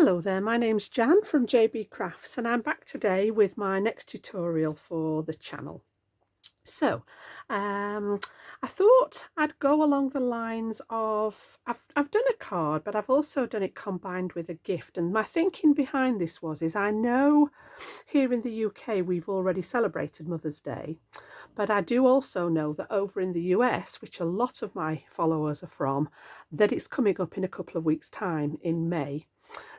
Hello there, my name's Jan from JB Crafts and I'm back today with my next tutorial for the channel. So I thought I'd go along the lines of I've done a card, but I've also done it combined with a gift, and my thinking behind this is I know here in the UK we've already celebrated Mother's Day, but I do also know that over in the US, which a lot of my followers are from, that it's coming up in a couple of weeks' time in May.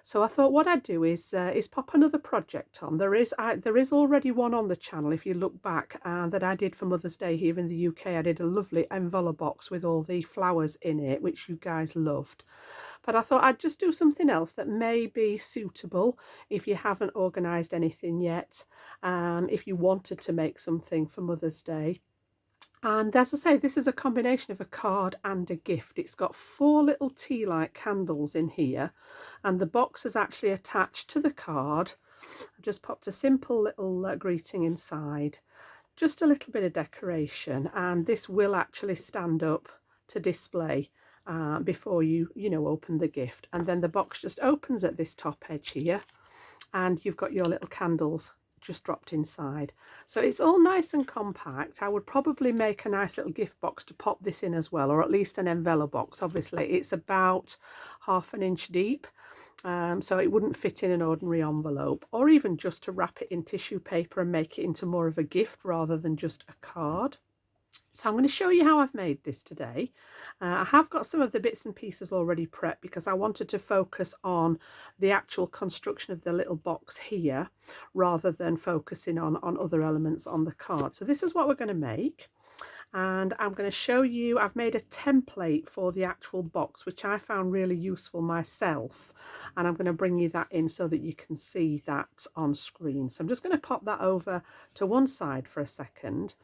So I thought what I'd do is pop another project on. There is already one on the channel, if you look back, that I did for Mother's Day here in the UK. I did a lovely envelope box with all the flowers in it, which you guys loved. But I thought I'd just do something else that may be suitable if you haven't organised anything yet, if you wanted to make something for Mother's Day. And as I say, this is a combination of a card and a gift. It's got 4 little tea light candles in here, and the box is actually attached to the card. I've just popped a simple little greeting inside, just a little bit of decoration, and this will actually stand up to display before you open the gift. And then the box just opens at this top edge here, and you've got your little candles just dropped inside. So it's all nice and compact. I would probably make a nice little gift box to pop this in as well, or at least an envelope box. Obviously it's about 1/2 inch deep, so it wouldn't fit in an ordinary envelope, or even just to wrap it in tissue paper and make it into more of a gift rather than just a card. So I'm going to show you how I've made this today. I have got some of the bits and pieces already prepped because I wanted to focus on the actual construction of the little box here rather than focusing on other elements on the card. So this is what we're going to make. And I'm going to show you, I've made a template for the actual box, which I found really useful myself, and I'm going to bring you that in so that you can see that on screen. So I'm just going to pop that over to one side for a second,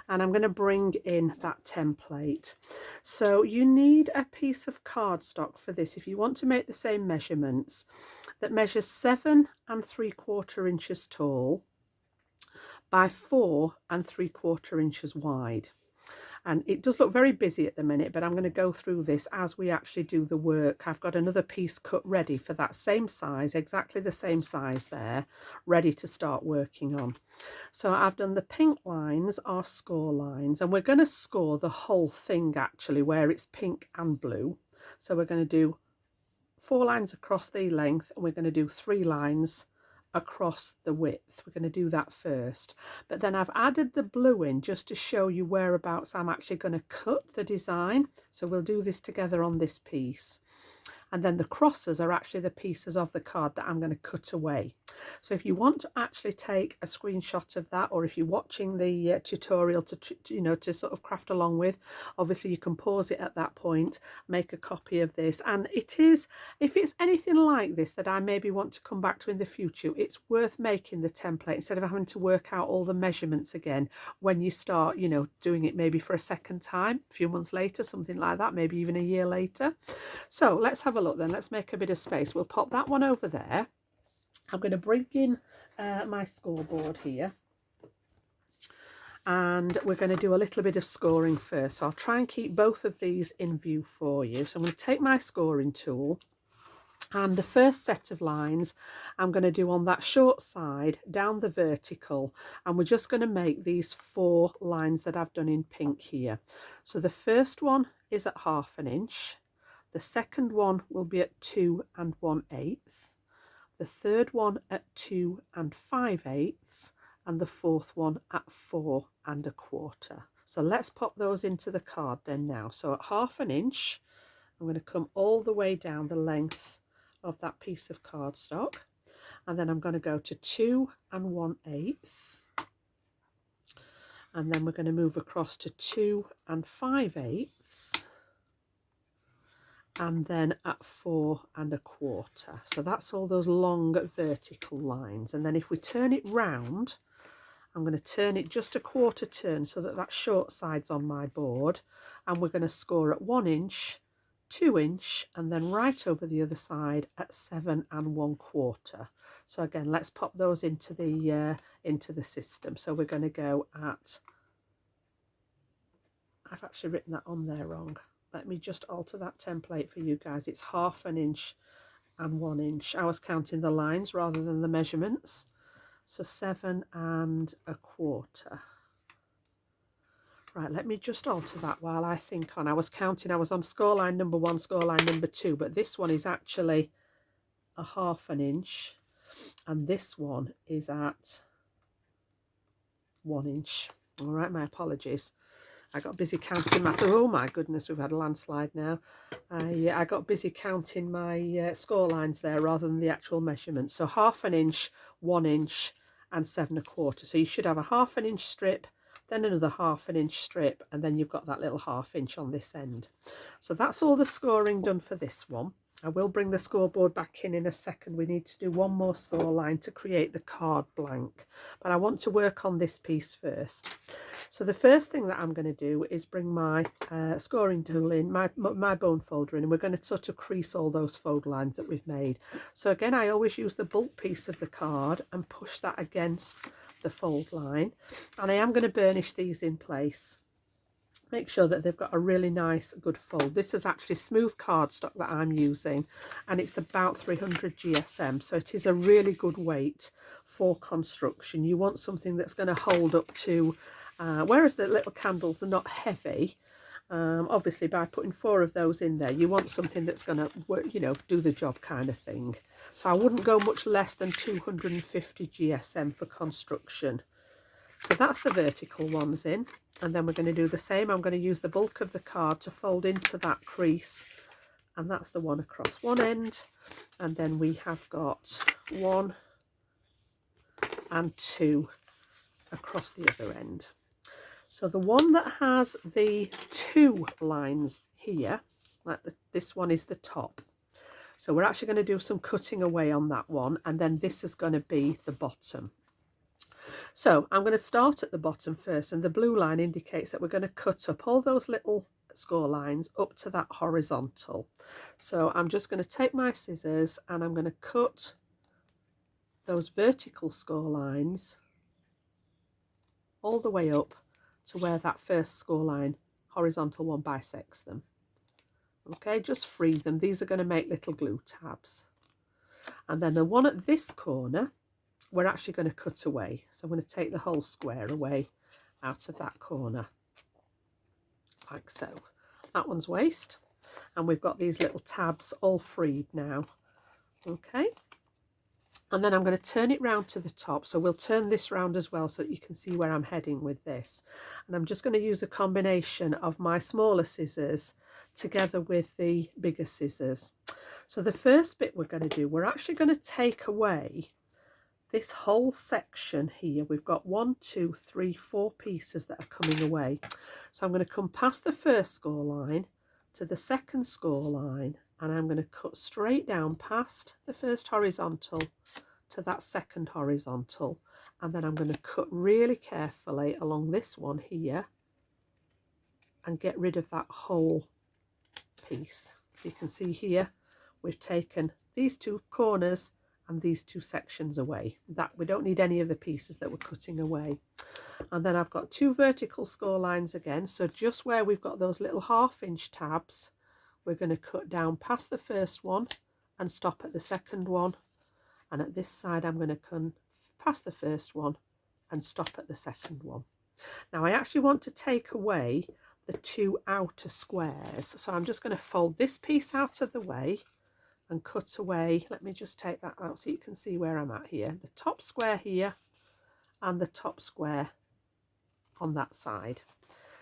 and I'm going to bring in that template. So you need a piece of cardstock for this if you want to make the same measurements, that measures 7 3/4 inches tall by 4 3/4 inches wide. And it does look very busy at the minute, but I'm going to go through this as we actually do the work. I've got another piece cut ready for that same size, exactly the same size there, ready to start working on. So I've done the pink lines are score lines, and we're going to score the whole thing actually where it's pink and blue. So we're going to do 4 lines across the length, and we're going to do 3 lines across the width. We're going to do that first, but then I've added the blue in just to show you whereabouts I'm actually going to cut the design. So we'll do this together on this piece, and then the crosses are actually the pieces of the card that I'm going to cut away. So if you want to actually take a screenshot of that, or if you're watching the tutorial to sort of craft along with, obviously you can pause it at that point, make a copy of this. And it is, if it's anything like this that I maybe want to come back to in the future, it's worth making the template instead of having to work out all the measurements again when you start doing it maybe for a second time a few months later, something like that, maybe even a year later. So let's have a look then. Let's make a bit of space. We'll pop that one over there. I'm going to bring in my scoreboard here, and we're going to do a little bit of scoring first. So I'll try and keep both of these in view for you. So I'm going to take my scoring tool, and the first set of lines I'm going to do on that short side down the vertical, and we're just going to make these 4 lines that I've done in pink here. So the first one is at 1/2 inch. The second one will be at 2 1/8, the third one at 2 5/8, and the fourth one at 4 1/4. So let's pop those into the card then now. So at 1/2 inch, I'm going to come all the way down the length of that piece of cardstock, and then I'm going to go to 2 1/8, and then we're going to move across to 2 5/8, and then at 4 1/4. So that's all those long vertical lines. And then if we turn it round, I'm going to turn it just a 1/4 turn so that that short side's on my board, and we're going to score at 1 inch, 2 inch, and then right over the other side at 7 1/4. So again, let's pop those into the system. So we're going to go at, I've actually written that on there wrong. Let me just alter that template for you guys. It's 1/2 inch and 1 inch. I was counting the lines rather than the measurements. So 7 1/4. Right, let me just alter that while I think on. I was counting, I was on score line number 1, score line number 2, but this one is actually a 1/2 inch, and this one is at 1 inch. All right, my apologies. I got busy counting my, oh my goodness, we've had a landslide now. I got busy counting my score lines there rather than the actual measurements. So 1/2 inch, 1 inch and 7 1/4. So you should have a 1/2 inch strip, then another 1/2 inch strip, and then you've got that little 1/2 inch on this end. So that's all the scoring done for this one. I will bring the scoreboard back in a second. We need to do one more score line to create the card blank, but I want to work on this piece first. So the first thing that I'm going to do is bring my scoring tool in, my bone folder in, and we're going to sort of crease all those fold lines that we've made. So again, I always use the bulk piece of the card and push that against the fold line, and I am going to burnish these in place. Make sure that they've got a really nice good fold. This is actually smooth cardstock that I'm using, and it's about 300 GSM, so it is a really good weight for construction. You want something that's going to hold up to, whereas the little candles, they're not heavy. Obviously by putting 4 of those in there, you want something that's going to work, you know, do the job kind of thing. So I wouldn't go much less than 250 GSM for construction. So that's the vertical ones in, and then we're going to do the same. I'm going to use the bulk of the card to fold into that crease, and that's the one across one end, and then we have got 1 and 2 across the other end. So the one that has the 2 lines here, like this one is the top. So we're actually going to do some cutting away on that one, and then this is going to be the bottom. So I'm going to start at the bottom first, and the blue line indicates that we're going to cut up all those little score lines up to that horizontal. So I'm just going to take my scissors and I'm going to cut those vertical score lines all the way up to where that first score line, horizontal one, bisects them. Okay, just free them. These are going to make little glue tabs. And then the one at this corner, we're actually going to cut away. So I'm going to take the whole square away out of that corner, like so. That one's waste, and we've got these little tabs all freed now. Okay, and then I'm going to turn it round to the top. So we'll turn this round as well so that you can see where I'm heading with this. And I'm just going to use a combination of my smaller scissors together with the bigger scissors. So the first bit we're going to do, we're actually going to take away this whole section here. We've got 1, 2, 3, 4 pieces that are coming away. So I'm going to come past the first score line to the second score line, and I'm going to cut straight down past the first horizontal to that second horizontal, and then I'm going to cut really carefully along this one here and get rid of that whole piece. So you can see here we've taken these 2 corners and these 2 sections away. That we don't need any of the pieces that we're cutting away. And then I've got 2 vertical score lines again, so just where we've got those little 1/2 inch tabs, we're going to cut down past the first one and stop at the second one, and at this side I'm going to come past the first one and stop at the second one. Now I actually want to take away the 2 outer squares, so I'm just going to fold this piece out of the way and cut away. Let me just take that out so you can see where I'm at here. The top square here and the top square on that side.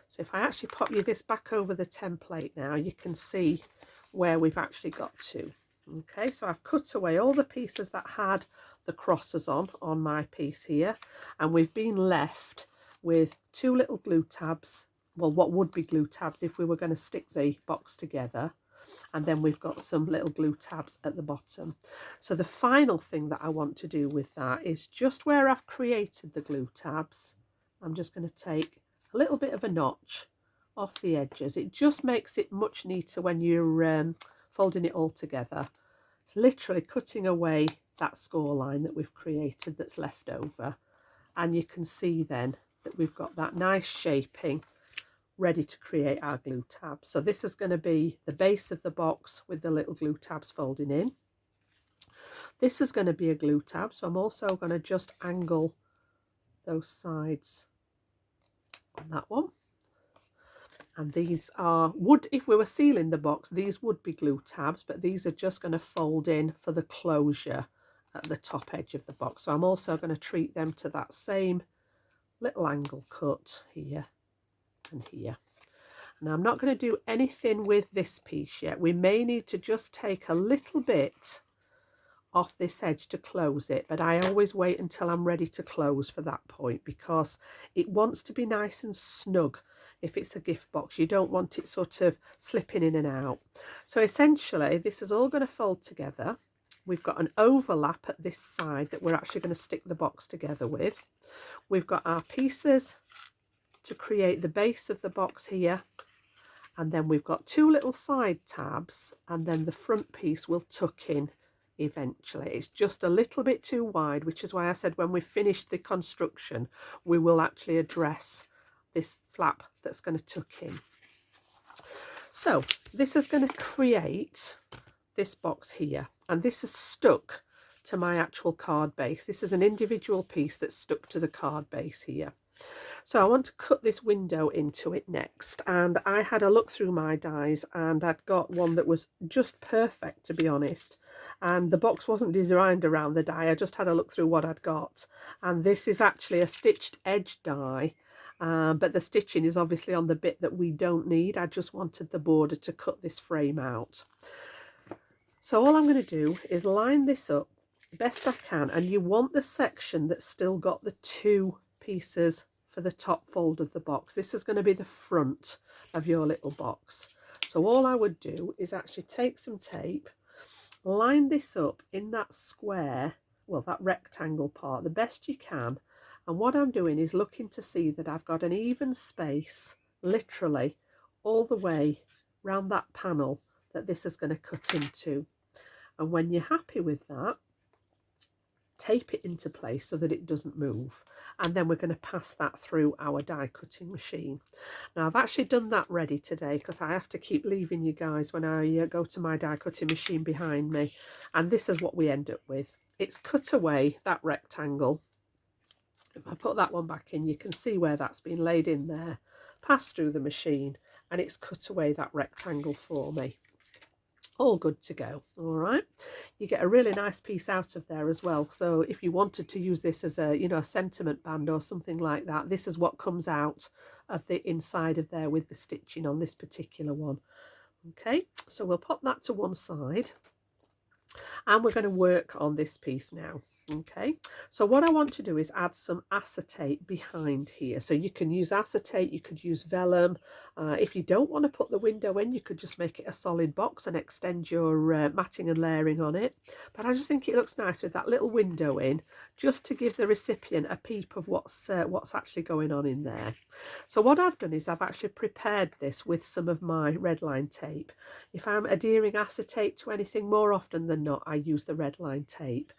So if I actually pop you this back over the template now, you can see where we've actually got to. Okay, so I've cut away all the pieces that had the crosses on my piece here, and we've been left with 2 little glue tabs, well, what would be glue tabs if we were going to stick the box together, and then we've got some little glue tabs at the bottom. So the final thing that I want to do with that is just where I've created the glue tabs, I'm just going to take a little bit of a notch off the edges. It just makes it much neater when you're folding it all together. It's literally cutting away that score line that we've created that's left over, and you can see then that we've got that nice shaping ready to create our glue tabs. So this is going to be the base of the box with the little glue tabs folding in. This is going to be a glue tab, so I'm also going to just angle those sides on that one. And these would, if we were sealing the box, these would be glue tabs, but these are just going to fold in for the closure at the top edge of the box. So I'm also going to treat them to that same little angle cut here and here. Now I'm not going to do anything with this piece yet. We may need to just take a little bit off this edge to close it, but I always wait until I'm ready to close for that point, because it wants to be nice and snug. If it's a gift box, you don't want it sort of slipping in and out. So essentially this is all going to fold together. We've got an overlap at this side that we're actually going to stick the box together with. We've got our pieces to create the base of the box here, and then we've got two little side tabs, and then the front piece will tuck in eventually. It's just a little bit too wide, which is why I said when we finished the construction we will actually address this flap that's going to tuck in. So this is going to create this box here, and this is stuck to my actual card base. This is an individual piece that's stuck to the card base here. So I want to cut this window into it next, and I had a look through my dies and I'd got one that was just perfect, to be honest, and the box wasn't designed around the die. I just had a look through what I'd got, and this is actually a stitched edge die, but the stitching is obviously on the bit that we don't need. I just wanted the border to cut this frame out. So all I'm going to do is line this up best I can, and you want the section that's still got the two pieces for the top fold of the box. This is going to be the front of your little box. So all I would do is actually take some tape, line this up in that square, well, that rectangle part, the best you can. And what I'm doing is looking to see that I've got an even space, literally all the way round that panel that this is going to cut into. And when you're happy with that, tape it into place so that it doesn't move, and then we're going to pass that through our die cutting machine. Now I've actually done that ready today because I have to keep leaving you guys when I go to my die cutting machine behind me, and this is what we end up with. It's cut away that rectangle. If I put that one back in, you can see where that's been laid in there, passed through the machine, and it's cut away that rectangle for me. All good to go. All right, you get a really nice piece out of there as well. So if you wanted to use this as a, you know, a sentiment band or something like that, this is what comes out of the inside of there with the stitching on this particular one. Okay, so we'll pop that to one side, and we're going to work on this piece now. Okay, so what I want to do is add some acetate behind here. So you can use acetate, you could use vellum. If you don't want to put the window in, you could just make it a solid box and extend your matting and layering on it. But I just think it looks nice with that little window in, just to give the recipient a peep of what's actually going on in there. So what I've done is I've actually prepared this with some of my red line tape. If I'm adhering acetate to anything, more often than not I use the red line tape.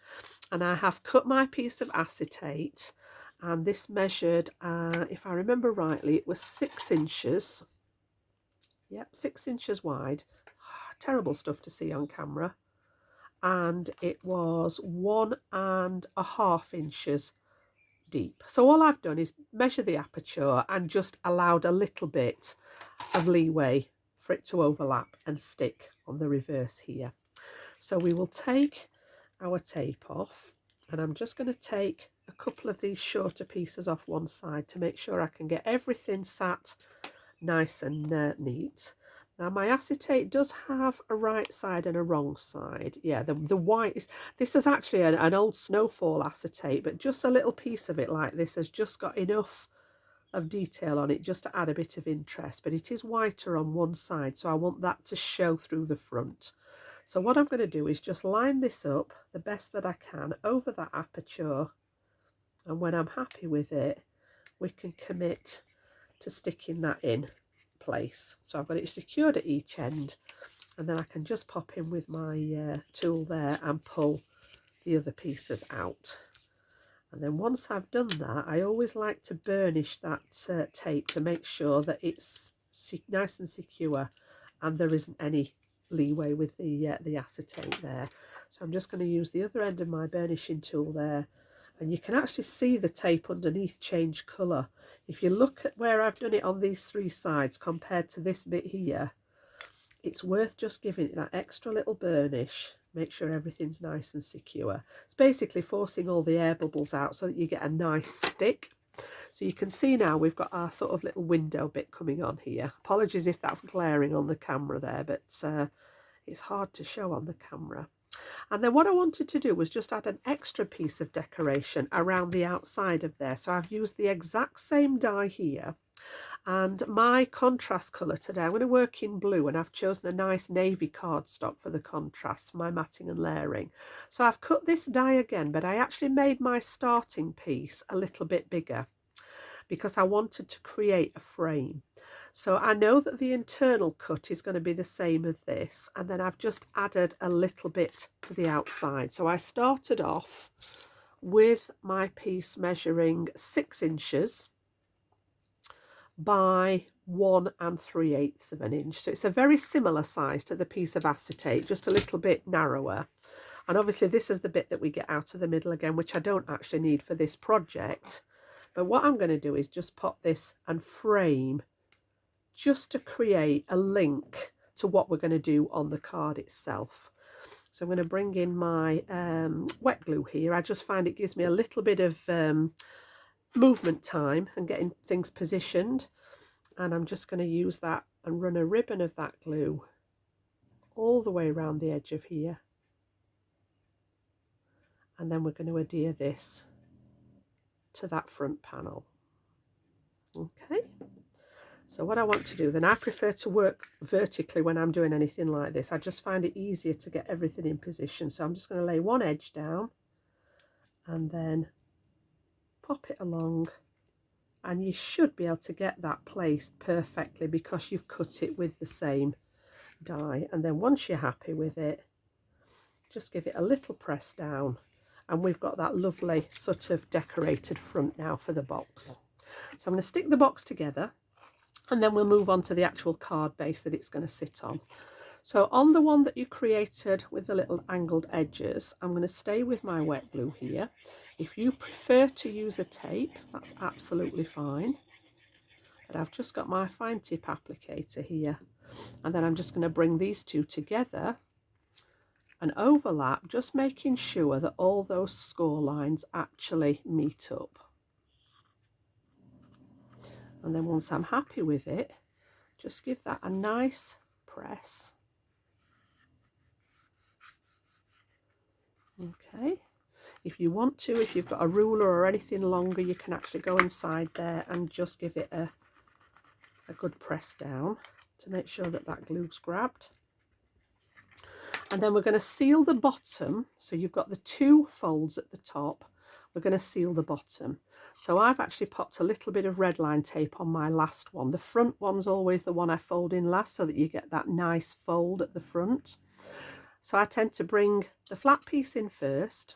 And I have cut my piece of acetate, and this measured, if I remember rightly, it was 6 inches. Yep, 6 inches wide. Terrible stuff to see on camera. And it was 1.5 inches deep. So all I've done is measure the aperture and just allowed a little bit of leeway for it to overlap and stick on the reverse here. So we will take our tape off, and I'm just going to take a couple of these shorter pieces off one side to make sure I can get everything sat nice and neat. Now my acetate does have a right side and a wrong side. Yeah, the white is, this is actually an old snowfall acetate, but just a little piece of it like this has just got enough of detail on it just to add a bit of interest, but it is whiter on one side, so I want that to show through the front. So what I'm going to do is just line this up the best that I can over that aperture, and when I'm happy with it, we can commit to sticking that in place. So I've got it secured at each end, and then I can just pop in with my tool there and pull the other pieces out. And then once I've done that, I always like to burnish that tape to make sure that it's nice and secure and there isn't any leeway with the acetate there. So I'm just going to use the other end of my burnishing tool there, and you can actually see the tape underneath change colour. If you look at where I've done it on these three sides compared to this bit here, it's worth just giving it that extra little burnish. Make sure everything's nice and secure. It's basically forcing all the air bubbles out so that you get a nice stick. So you can see now we've got our sort of little window bit coming on here. Apologies if that's glaring on the camera there, but it's hard to show on the camera. And then what I wanted to do was just add an extra piece of decoration around the outside of there. So I've used the exact same die here. And my contrast colour today, I'm going to work in blue, and I've chosen a nice navy cardstock for the contrast, my matting and layering. So I've cut this die again, but I actually made my starting piece a little bit bigger because I wanted to create a frame. So I know that the internal cut is going to be the same as this, and then I've just added a little bit to the outside. So I started off with my piece measuring 6 inches by 1 3/8 of an inch. So it's a very similar size to the piece of acetate, just a little bit narrower. And obviously this is the bit that we get out of the middle again, which I don't actually need for this project. But what I'm going to do is just pop this and frame just to create a link to what we're going to do on the card itself. So I'm going to bring in my wet glue here. I just find it gives me a little bit of movement time and getting things positioned, and I'm just going to use that and run a ribbon of that glue all the way around the edge of here, and then we're going to adhere this to that front panel. Okay, so what I want to do then, I prefer to work vertically when I'm doing anything like this. I just find it easier to get everything in position. So I'm just going to lay one edge down and then pop it along, and you should be able to get that placed perfectly because you've cut it with the same die. And then once you're happy with it, just give it a little press down, and we've got that lovely sort of decorated front now for the box. So I'm going to stick the box together, and then we'll move on to the actual card base that it's going to sit on. So on the one that you created with the little angled edges, I'm going to stay with my wet glue here. If you prefer to use a tape, that's absolutely fine. But I've just got my fine tip applicator here. And then I'm just going to bring these two together and overlap, just making sure that all those score lines actually meet up. And then once I'm happy with it, just give that a nice press. Okay. If you want to, if you've got a ruler or anything longer, you can actually go inside there and just give it a good press down to make sure that that glue's grabbed. And then we're going to seal the bottom. So you've got the 2 folds at the top. We're going to seal the bottom. So I've actually popped a little bit of red line tape on my last one. The front one's always the one I fold in last so that you get that nice fold at the front. So I tend to bring the flat piece in first,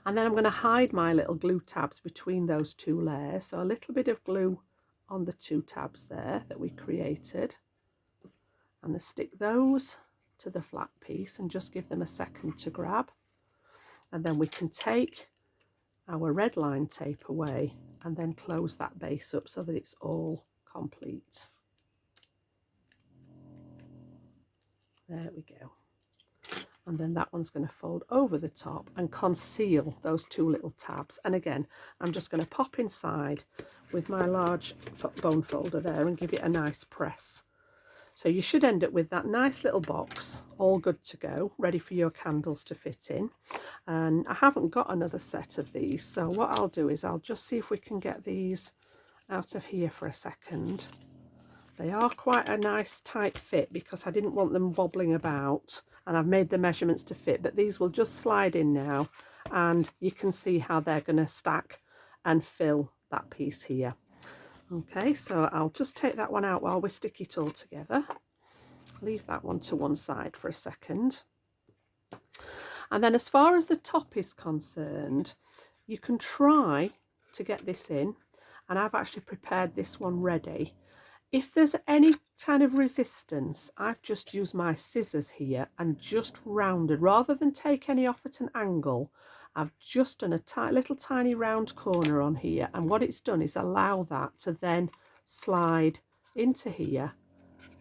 and then I'm going to hide my little glue tabs between those 2 layers. So a little bit of glue on the 2 tabs there that we created. I'm going to stick those to the flat piece and just give them a second to grab. And then we can take our red line tape away and then close that base up so that it's all complete. There we go. And then that one's going to fold over the top and conceal those 2 little tabs. And again, I'm just going to pop inside with my large bone folder there and give it a nice press. So you should end up with that nice little box, all good to go, ready for your candles to fit in. And I haven't got another set of these, so what I'll do is I'll just see if we can get these out of here for a second. They are quite a nice tight fit because I didn't want them wobbling about, and I've made the measurements to fit, but these will just slide in now, and you can see how they're going to stack and fill that piece here. Okay, so I'll just take that one out while we stick it all together. Leave that one to one side for a second. And then as far as the top is concerned, you can try to get this in, and I've actually prepared this one ready. If there's any kind of resistance, I've just used my scissors here and just rounded, rather than take any off at an angle. I've just done a little tiny round corner on here, and what it's done is allow that to then slide into here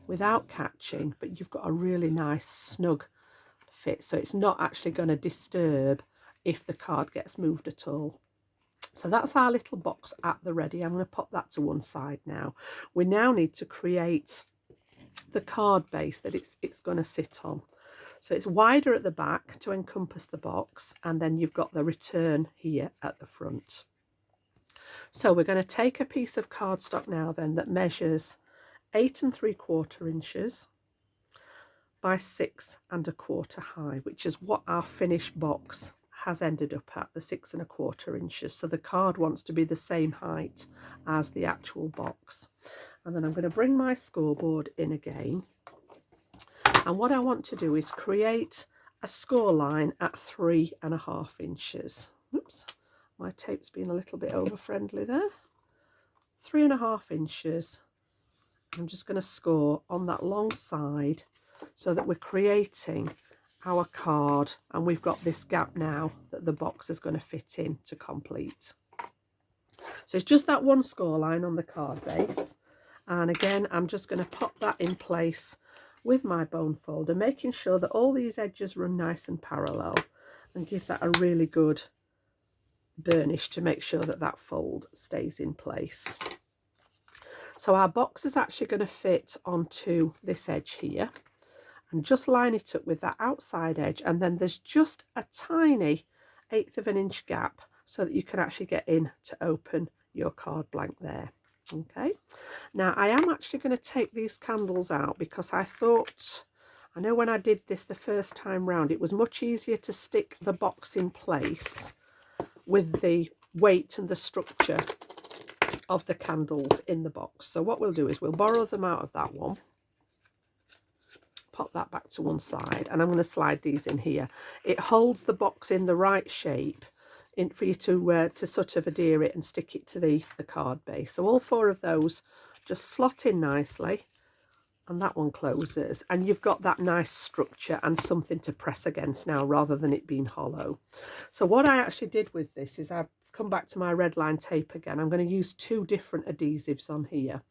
without catching, but you've got a really nice snug fit, so it's not actually going to disturb if the card gets moved at all. So that's our little box at the ready. I'm going to pop that to one side now. We now need to create the card base that it's going to sit on. So it's wider at the back to encompass the box, and then you've got the return here at the front. So we're going to take a piece of cardstock now then that measures 8 3/4 inches by 6 1/4 high, which is what our finished box has ended up at, the 6 1/4 inches. So the card wants to be the same height as the actual box. And then I'm going to bring my scoreboard in again. And what I want to do is create a score line at 3 1/2 inches. Oops, my tape's been a little bit over friendly there. 3 1/2 inches. I'm just going to score on that long side so that we're creating our card, and we've got this gap now that the box is going to fit in to complete. So it's just that one score line on the card base, and again I'm just going to pop that in place with my bone folder, making sure that all these edges run nice and parallel, and give that a really good burnish to make sure that that fold stays in place. So our box is actually going to fit onto this edge here, and just line it up with that outside edge, and then there's just a tiny 1/8 of an inch gap so that you can actually get in to open your card blank there. Okay, now I am actually going to take these candles out because I thought, I know when I did this the first time round, it was much easier to stick the box in place with the weight and the structure of the candles in the box. So what we'll do is we'll borrow them out of that one, pop that back to one side, and I'm going to slide these in here. It holds the box in the right shape for you to sort of adhere it and stick it to the card base. So all 4 of those just slot in nicely, and that one closes, and you've got that nice structure and something to press against now rather than it being hollow. So what I actually did with this is I've come back to my red line tape again. I'm going to use 2 different adhesives on here.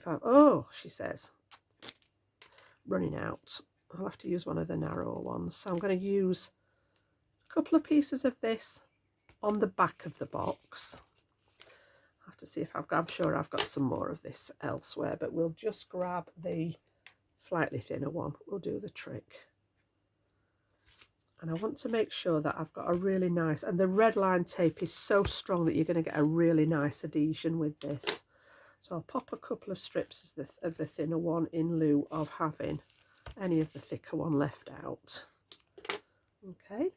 Oh, she says, running out. I'll have to use one of the narrower ones. So I'm going to use a couple of pieces of this on the back of the box. I have to see if I'm sure I've got some more of this elsewhere, but we'll just grab the slightly thinner one. We'll do the trick. And I want to make sure that I've got a really nice, and the red line tape is so strong that you're going to get a really nice adhesion with this. So I'll pop a couple of strips of the thinner one in lieu of having any of the thicker one left out. Okay,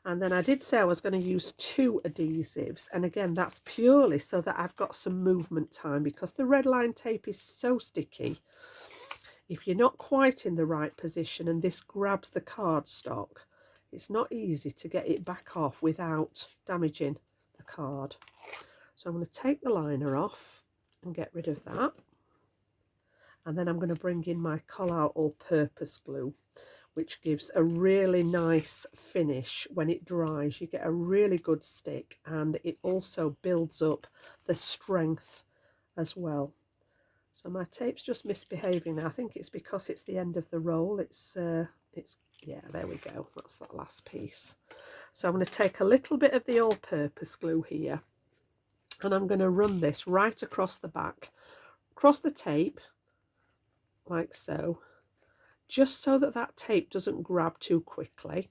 and then I did say I was going to use 2 adhesives, and again that's purely so that I've got some movement time, because the red line tape is so sticky. If you're not quite in the right position and this grabs the cardstock, it's not easy to get it back off without damaging the card. So I'm going to take the liner off and get rid of that. And then I'm going to bring in my Collard all-purpose glue, which gives a really nice finish when it dries. You get a really good stick, and it also builds up the strength as well. So my tape's just misbehaving now. I think it's because it's the end of the roll. Yeah, there we go. That's that last piece. So I'm going to take a little bit of the all-purpose glue here, and I'm going to run this right across the back, across the tape, like so, just so that that tape doesn't grab too quickly,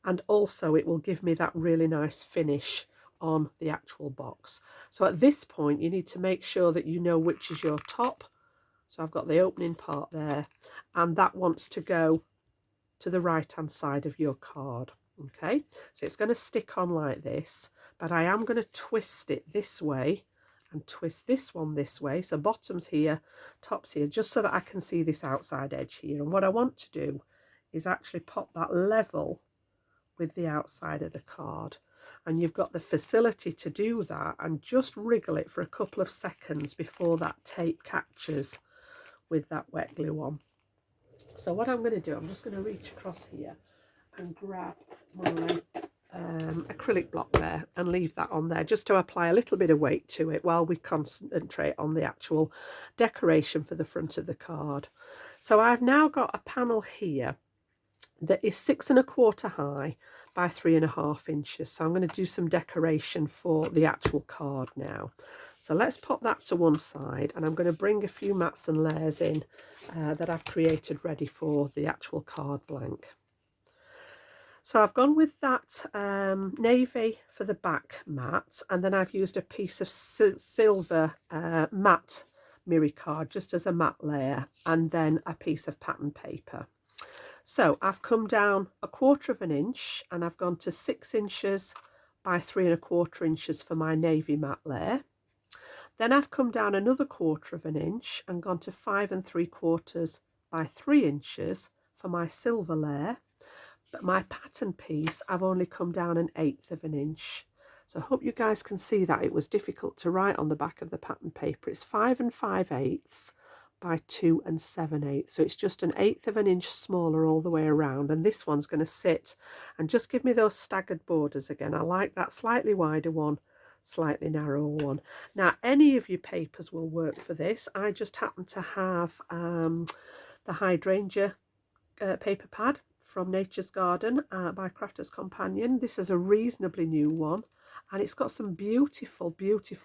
and also it will give me that really nice finish on the actual box. So at this point you need to make sure that you know which is your top. So I've got the opening part there, and that wants to go to the right hand side of your card. Okay, so it's going to stick on like this, but I am going to twist it this way and twist this one this way. So bottom's here, top's here, just so that I can see this outside edge here. And what I want to do is actually pop that level with the outside of the card. And you've got the facility to do that, and just wriggle it for a couple of seconds before that tape catches with that wet glue on. So what I'm going to do, I'm just going to reach across here and grab my acrylic block there and leave that on there just to apply a little bit of weight to it while we concentrate on the actual decoration for the front of the card. So I've now got a panel here that is 6¼ high by 3½ inches. So I'm going to do some decoration for the actual card now. So let's pop that to one side, and I'm going to bring a few mats and layers in that I've created ready for the actual card blank. So I've gone with that navy for the back mat, and then I've used a piece of silver matte mirror card just as a matte layer, and then a piece of pattern paper. So I've come down 1/4 inch, and I've gone to 6 inches by 3¼ inches for my navy matte layer. Then I've come down another 1/4 inch and gone to 5¾ by 3 inches for my silver layer. But my pattern piece, I've only come down 1/8 inch. So I hope you guys can see that. It was difficult to write on the back of the pattern paper. It's 5 5/8 by 2 7/8. So it's just 1/8 inch smaller all the way around. And this one's going to sit and just give me those staggered borders again. I like that slightly wider one, slightly narrower one. Now, any of your papers will work for this. I just happen to have the hydrangea paper pad from Nature's Garden by Crafter's Companion. This is a reasonably new one, and it's got some beautiful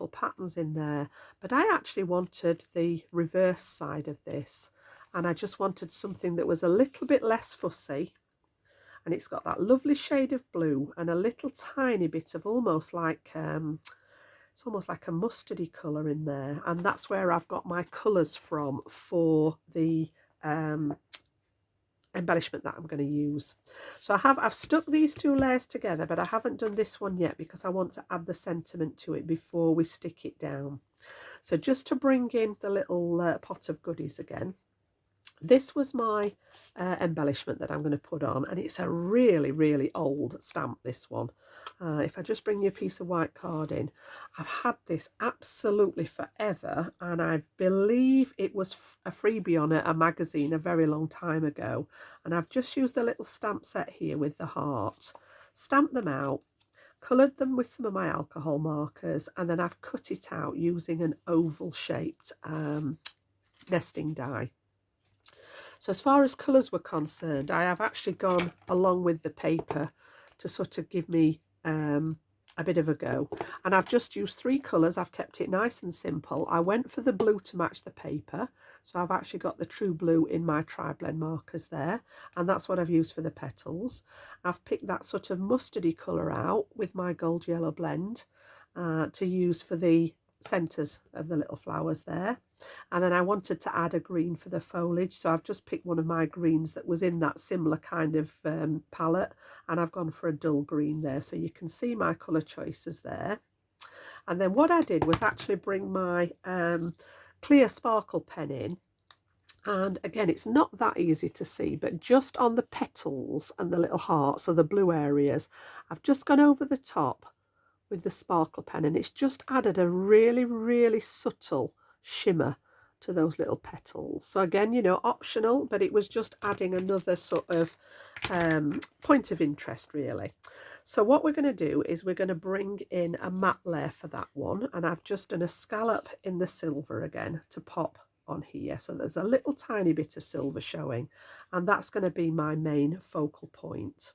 patterns in there, but I actually wanted the reverse side of this, and I just wanted something that was a little bit less fussy, and it's got that lovely shade of blue and a little tiny bit of almost like it's almost like a mustardy colour in there, and that's where I've got my colours from for the embellishment that I'm going to use. So I've stuck these two layers together, but I haven't done this one yet because I want to add the sentiment to it before we stick it down. So just to bring in the little pot of goodies again, this was my embellishment that I'm going to put on, and it's a really old stamp, this one. If I just bring you a piece of white card in, I've had this absolutely forever, and I believe it was a freebie on a magazine a very long time ago, and I've just used a little stamp set here with the heart, stamped them out, coloured them with some of my alcohol markers, and then I've cut it out using an oval shaped nesting die. So as far as colours were concerned, I have actually gone along with the paper to sort of give me a bit of a go. And I've just used 3 colours. I've kept it nice and simple. I went for the blue to match the paper. So I've actually got the true blue in my tri-blend markers there. And that's what I've used for the petals. I've picked that sort of mustardy colour out with my gold yellow blend to use for the centres of the little flowers there. And then I wanted to add a green for the foliage, so I've just picked one of my greens that was in that similar kind of palette, and I've gone for a dull green there, so you can see my colour choices there. And then what I did was actually bring my clear sparkle pen in, and again, it's not that easy to see, but just on the petals and the little hearts, so the blue areas, I've just gone over the top with the sparkle pen, and it's just added a really subtle shimmer to those little petals. So again, you know, optional, but it was just adding another sort of point of interest really. So what we're going to do is we're going to bring in a matte layer for that one, and I've just done a scallop in the silver again to pop on here, so there's a little tiny bit of silver showing, and that's going to be my main focal point.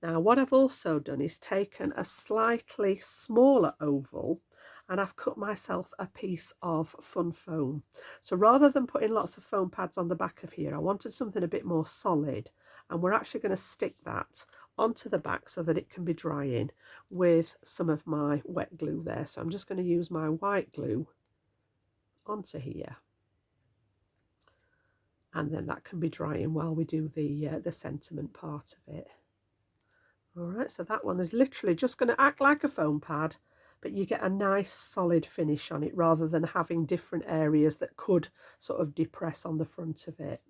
Now what I've also done is taken a slightly smaller oval, and I've cut myself a piece of fun foam. So rather than putting lots of foam pads on the back of here, I wanted something a bit more solid, and we're actually going to stick that onto the back so that it can be drying with some of my wet glue there. So I'm just going to use my white glue onto here, and then that can be drying while we do the sentiment part of it. Alright, so that one is literally just going to act like a foam pad, but you get a nice solid finish on it rather than having different areas that could sort of depress on the front of it.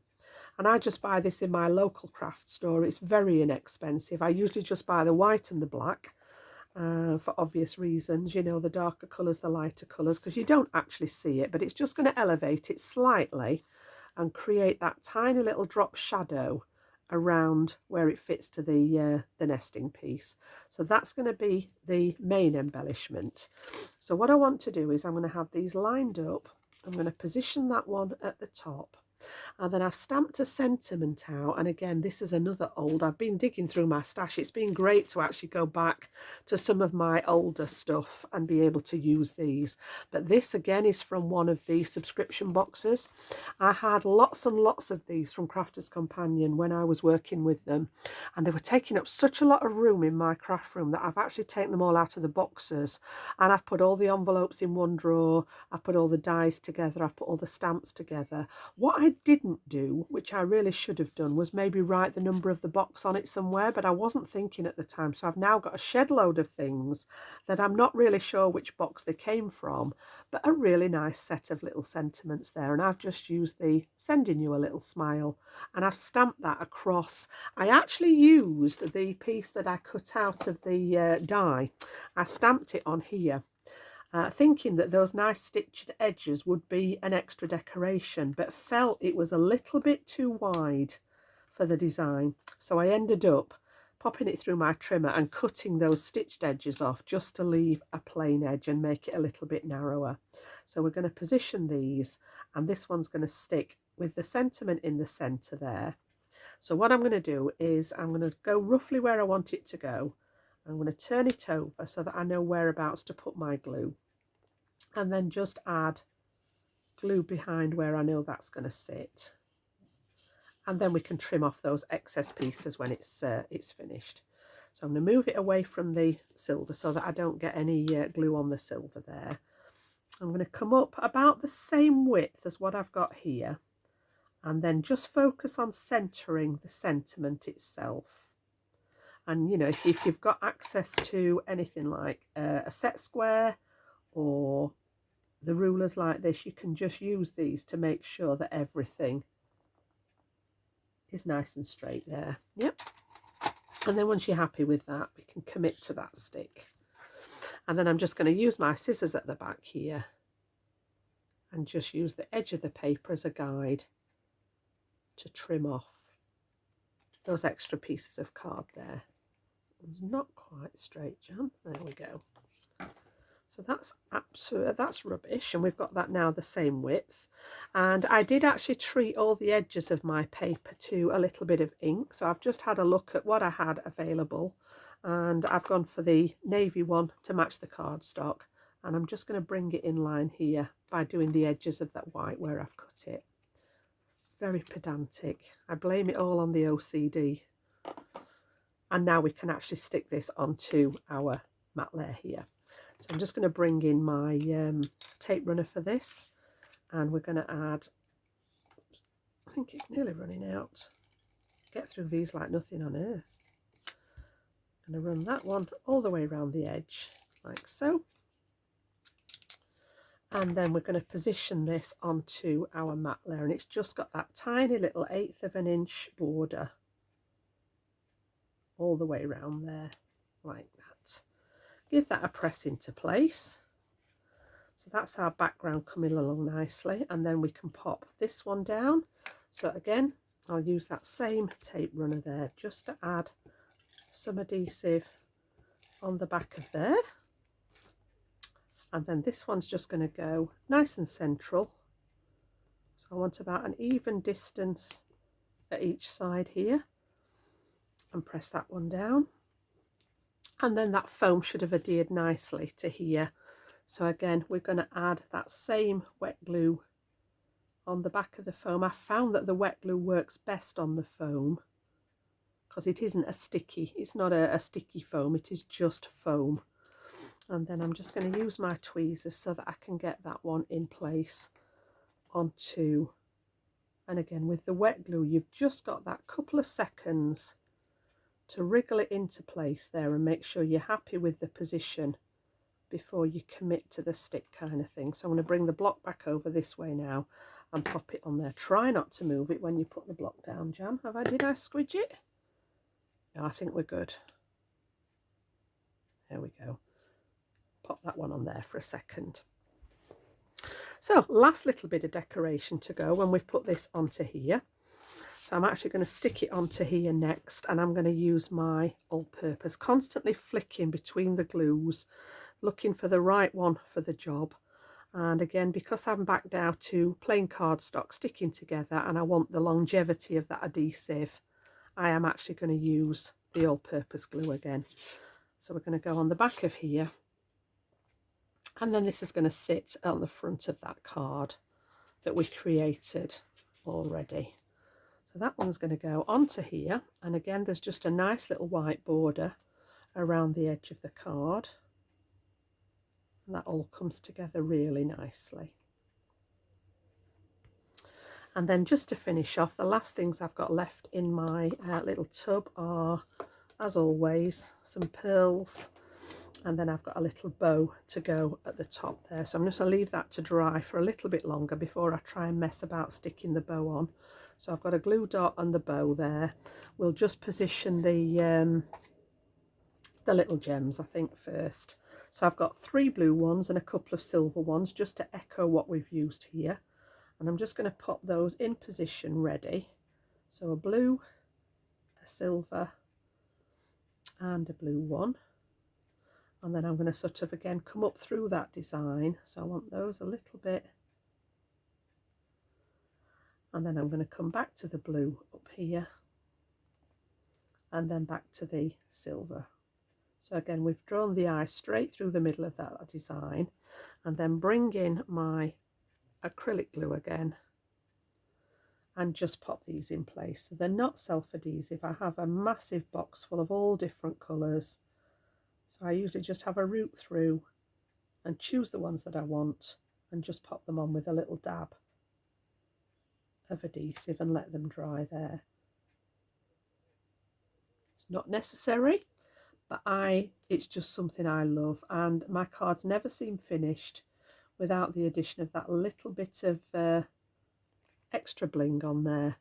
And I just buy this in my local craft store. It's very inexpensive. I usually just buy the white and the black for obvious reasons. You know, the darker colours, the lighter colours, because you don't actually see it, but it's just going to elevate it slightly and create that tiny little drop shadow around where it fits to the nesting piece. So that's going to be the main embellishment. So what I want to do is I'm going to have these lined up. I'm going to position that one at the top. And then I've stamped a sentiment out, and again, this is another old, I've been digging through my stash. It's been great to actually go back to some of my older stuff and be able to use these. But this again is from one of the subscription boxes. I had lots and lots of these from Crafter's Companion when I was working with them, and they were taking up such a lot of room in my craft room that I've actually taken them all out of the boxes, and I've put all the envelopes in one drawer, I've put all the dies together, I've put all the stamps together. What I didn't do, which I really should have done, was maybe write the number of the box on it somewhere, but I wasn't thinking at the time. So I've now got a shed load of things that I'm not really sure which box they came from, but a really nice set of little sentiments there. And I've just used the sending you a little smile, and I've stamped that across. I actually used the piece that I cut out of the die. I stamped it on here. Thinking that those nice stitched edges would be an extra decoration, but felt it was a little bit too wide for the design. So I ended up popping it through my trimmer and cutting those stitched edges off just to leave a plain edge and make it a little bit narrower. So we're going to position these, and this one's going to stick with the sentiment in the centre there. So what I'm going to do is I'm going to go roughly where I want it to go. I'm going to turn it over so that I know whereabouts to put my glue, and then just add glue behind where I know that's going to sit, and then we can trim off those excess pieces when it's finished. So I'm going to move it away from the silver so that I don't get any glue on the silver there. I'm going to come up about the same width as what I've got here, and then just focus on centering the sentiment itself. And you know, if you've got access to anything like a set square or the rulers like this, you can just use these to make sure that everything is nice and straight there. Yep. And then once you're happy with that, we can commit to that stick. And then I'm just going to use my scissors at the back here and just use the edge of the paper as a guide to trim off those extra pieces of card there. It's not quite straight, Jan. There we go. So that's rubbish, and we've got that now the same width. And I did actually treat all the edges of my paper to a little bit of ink, so I've just had a look at what I had available, and I've gone for the navy one to match the cardstock, and I'm just going to bring it in line here by doing the edges of that white where I've cut it. Very pedantic. I blame it all on the OCD. And now we can actually stick this onto our mat layer here. So I'm just going to bring in my tape runner for this, and we're going to add, I think it's nearly running out. Get through these like nothing on earth. I'm going to run that one all the way around the edge, like so. And then we're going to position this onto our mat layer, and it's just got that tiny little 1/8 of an inch border all the way around there, like that. Give that a press into place. So that's our background coming along nicely, and then we can pop this one down. So again, I'll use that same tape runner there just to add some adhesive on the back of there. And then this one's just going to go nice and central. So I want about an even distance at each side here, and press that one down. And then that foam should have adhered nicely to here. So again, we're going to add that same wet glue on the back of the foam. I found that the wet glue works best on the foam because it isn't a sticky, it's not a sticky foam, it is just foam. And then I'm just going to use my tweezers so that I can get that one in place onto, and again with the wet glue, you've just got that couple of seconds to wriggle it into place there and make sure you're happy with the position before you commit to the stick kind of thing. So I'm going to bring the block back over this way now and pop it on there. Try not to move it when you put the block down, Jan. Did I squidge it? No, I think we're good. There we go. Pop that one on there for a second. So last little bit of decoration to go when we've put this onto here. So I'm actually going to stick it onto here next, and I'm going to use my all-purpose, constantly flicking between the glues, looking for the right one for the job. And again, because I'm back down to plain cardstock sticking together and I want the longevity of that adhesive, I am actually going to use the all-purpose glue again. So we're going to go on the back of here, and then this is going to sit on the front of that card that we created already. So that one's going to go onto here, and again there's just a nice little white border around the edge of the card, and that all comes together really nicely. And then just to finish off, the last things I've got left in my little tub are, as always, some pearls, and then I've got a little bow to go at the top there. So I'm just going to leave that to dry for a little bit longer before I try and mess about sticking the bow on. So I've got a glue dot and the bow there. We'll just position the little gems, I think, first. So I've got 3 blue ones and a couple of silver ones, just to echo what we've used here. And I'm just going to pop those in position ready. So a blue, a silver, and a blue one. And then I'm going to sort of again come up through that design. So I want those a little bit. And then I'm going to come back to the blue up here, and then back to the silver. So again, we've drawn the eye straight through the middle of that design, and then bring in my acrylic glue again and just pop these in place. So they're not self-adhesive. I have a massive box full of all different colours, so I usually just have a root through and choose the ones that I want and just pop them on with a little dab of adhesive and let them dry there. It's not necessary, but it's just something I love, and my cards never seem finished without the addition of that little bit of extra bling on there.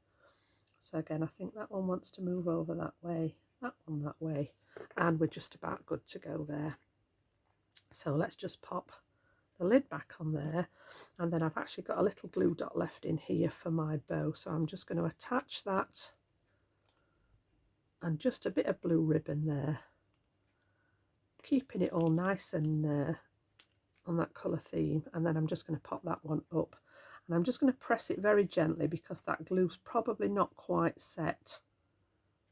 So again, I think that one wants to move over that way, that one that way, and we're just about good to go there. So let's just pop the lid back on there, and then I've actually got a little glue dot left in here for my bow, so I'm just going to attach that and just a bit of blue ribbon there, keeping it all nice and on that colour theme. And then I'm just going to pop that one up, and I'm just going to press it very gently because that glue's probably not quite set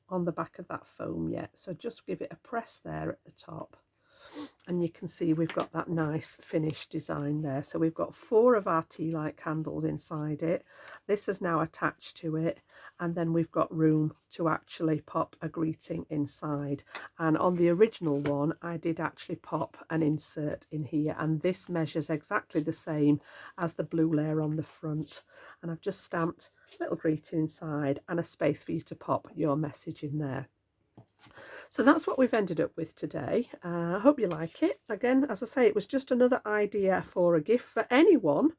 on the back of that foam yet, so just give it a press there at the top, and you can see we've got that nice finished design there. So we've got 4 of our tea light candles inside it. This is now attached to it, and then we've got room to actually pop a greeting inside. And on the original one, I did actually pop an insert in here, and this measures exactly the same as the blue layer on the front. And I've just stamped little greeting inside and a space for you to pop your message in there. So that's what we've ended up with today. I hope you like it. Again, as I say, it was just another idea for a gift for anyone,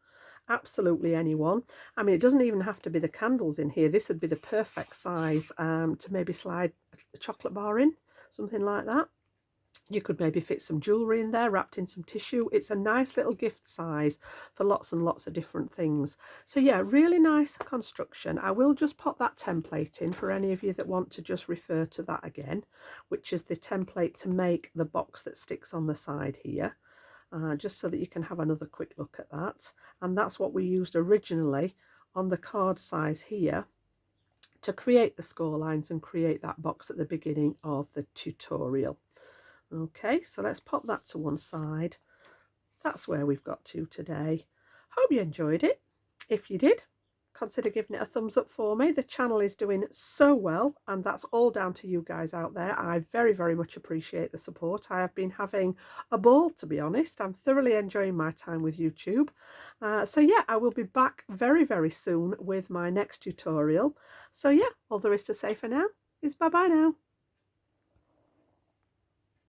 absolutely anyone. I mean, it doesn't even have to be the candles in here. This would be the perfect size to maybe slide a chocolate bar in, something like that. You could maybe fit some jewellery in there wrapped in some tissue. It's a nice little gift size for lots and lots of different things. So yeah, really nice construction. I will just pop that template in for any of you that want to just refer to that again, which is the template to make the box that sticks on the side here, just so that you can have another quick look at that. And that's what we used originally on the card size here to create the score lines and create that box at the beginning of the tutorial. Okay, so let's pop that to one side. That's where we've got to today. Hope you enjoyed it. If you did, consider giving it a thumbs up for me. The channel is doing so well, and that's all down to you guys out there. I very, very much appreciate the support. I have been having a ball, to be honest. I'm thoroughly enjoying my time with YouTube. So yeah, I will be back very, very soon with my next tutorial. So yeah, all there is to say for now is bye-bye now.